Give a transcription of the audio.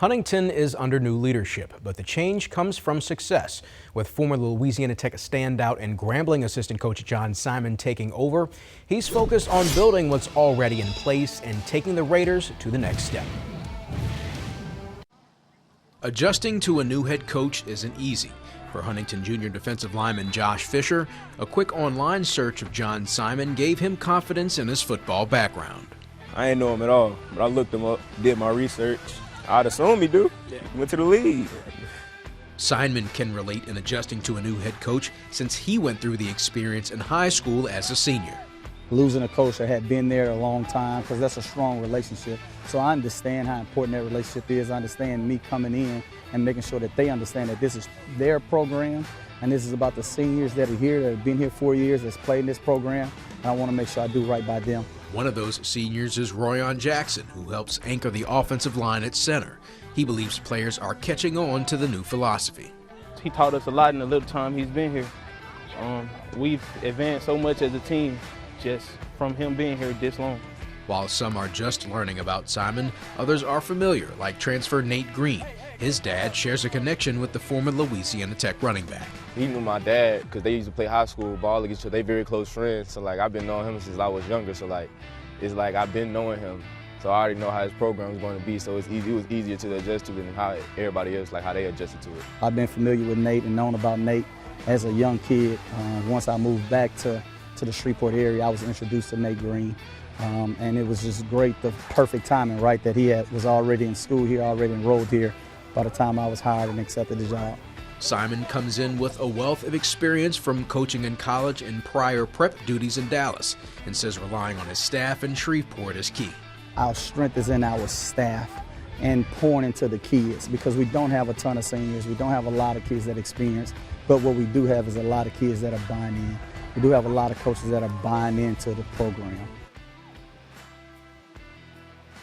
Huntington is under new leadership, but the change comes from success. With former Louisiana Tech standout and Grambling assistant coach John Simon taking over, he's focused on building what's already in place and taking the Raiders to the next step. Adjusting to a new head coach isn't easy. For Huntington junior defensive lineman Josh Fisher, a quick online search of John Simon gave him confidence in his football background. I didn't know him at all, but I looked him up, did my research. I'd assume he do. Went to the league. Simon can relate in adjusting to a new head coach since he went through the experience in high school as a senior. Losing a coach that had been there a long time, because that's a strong relationship. So I understand how important that relationship is. I understand me coming in and making sure that they understand that this is their program and this is about the seniors that are here, that have been here 4 years, that's played in this program. And I want to make sure I do right by them. One of those seniors is Royan Jackson, who helps anchor the offensive line at center. He believes players are catching on to the new philosophy. He taught us a lot in the little time he's been here. We've advanced so much as a team just from him being here this long. While some are just learning about Simon, others are familiar, like transfer Nate Green. His dad shares a connection with the former Louisiana Tech running back. He knew my dad because they used to play high school ball against each other. They very close friends. So I've been knowing him since I was younger. So it's like I've been knowing him. So I already know how his program is going to be. So it was easier to adjust to than how everybody else, how they adjusted to it. I've been familiar with Nate and known about Nate as a young kid. Once I moved back to the Shreveport area, I was introduced to Nate Green. And it was just great, the perfect timing, right, that he was already in school here, already enrolled here by the time I was hired and accepted the job. Simon comes in with a wealth of experience from coaching in college and prior prep duties in Dallas, and says relying on his staff in Shreveport is key. Our strength is in our staff and pouring into the kids, because we don't have a ton of seniors, we don't have a lot of kids that experience, but what we do have is a lot of kids that are buying in. We do have a lot of coaches that are buying into the program.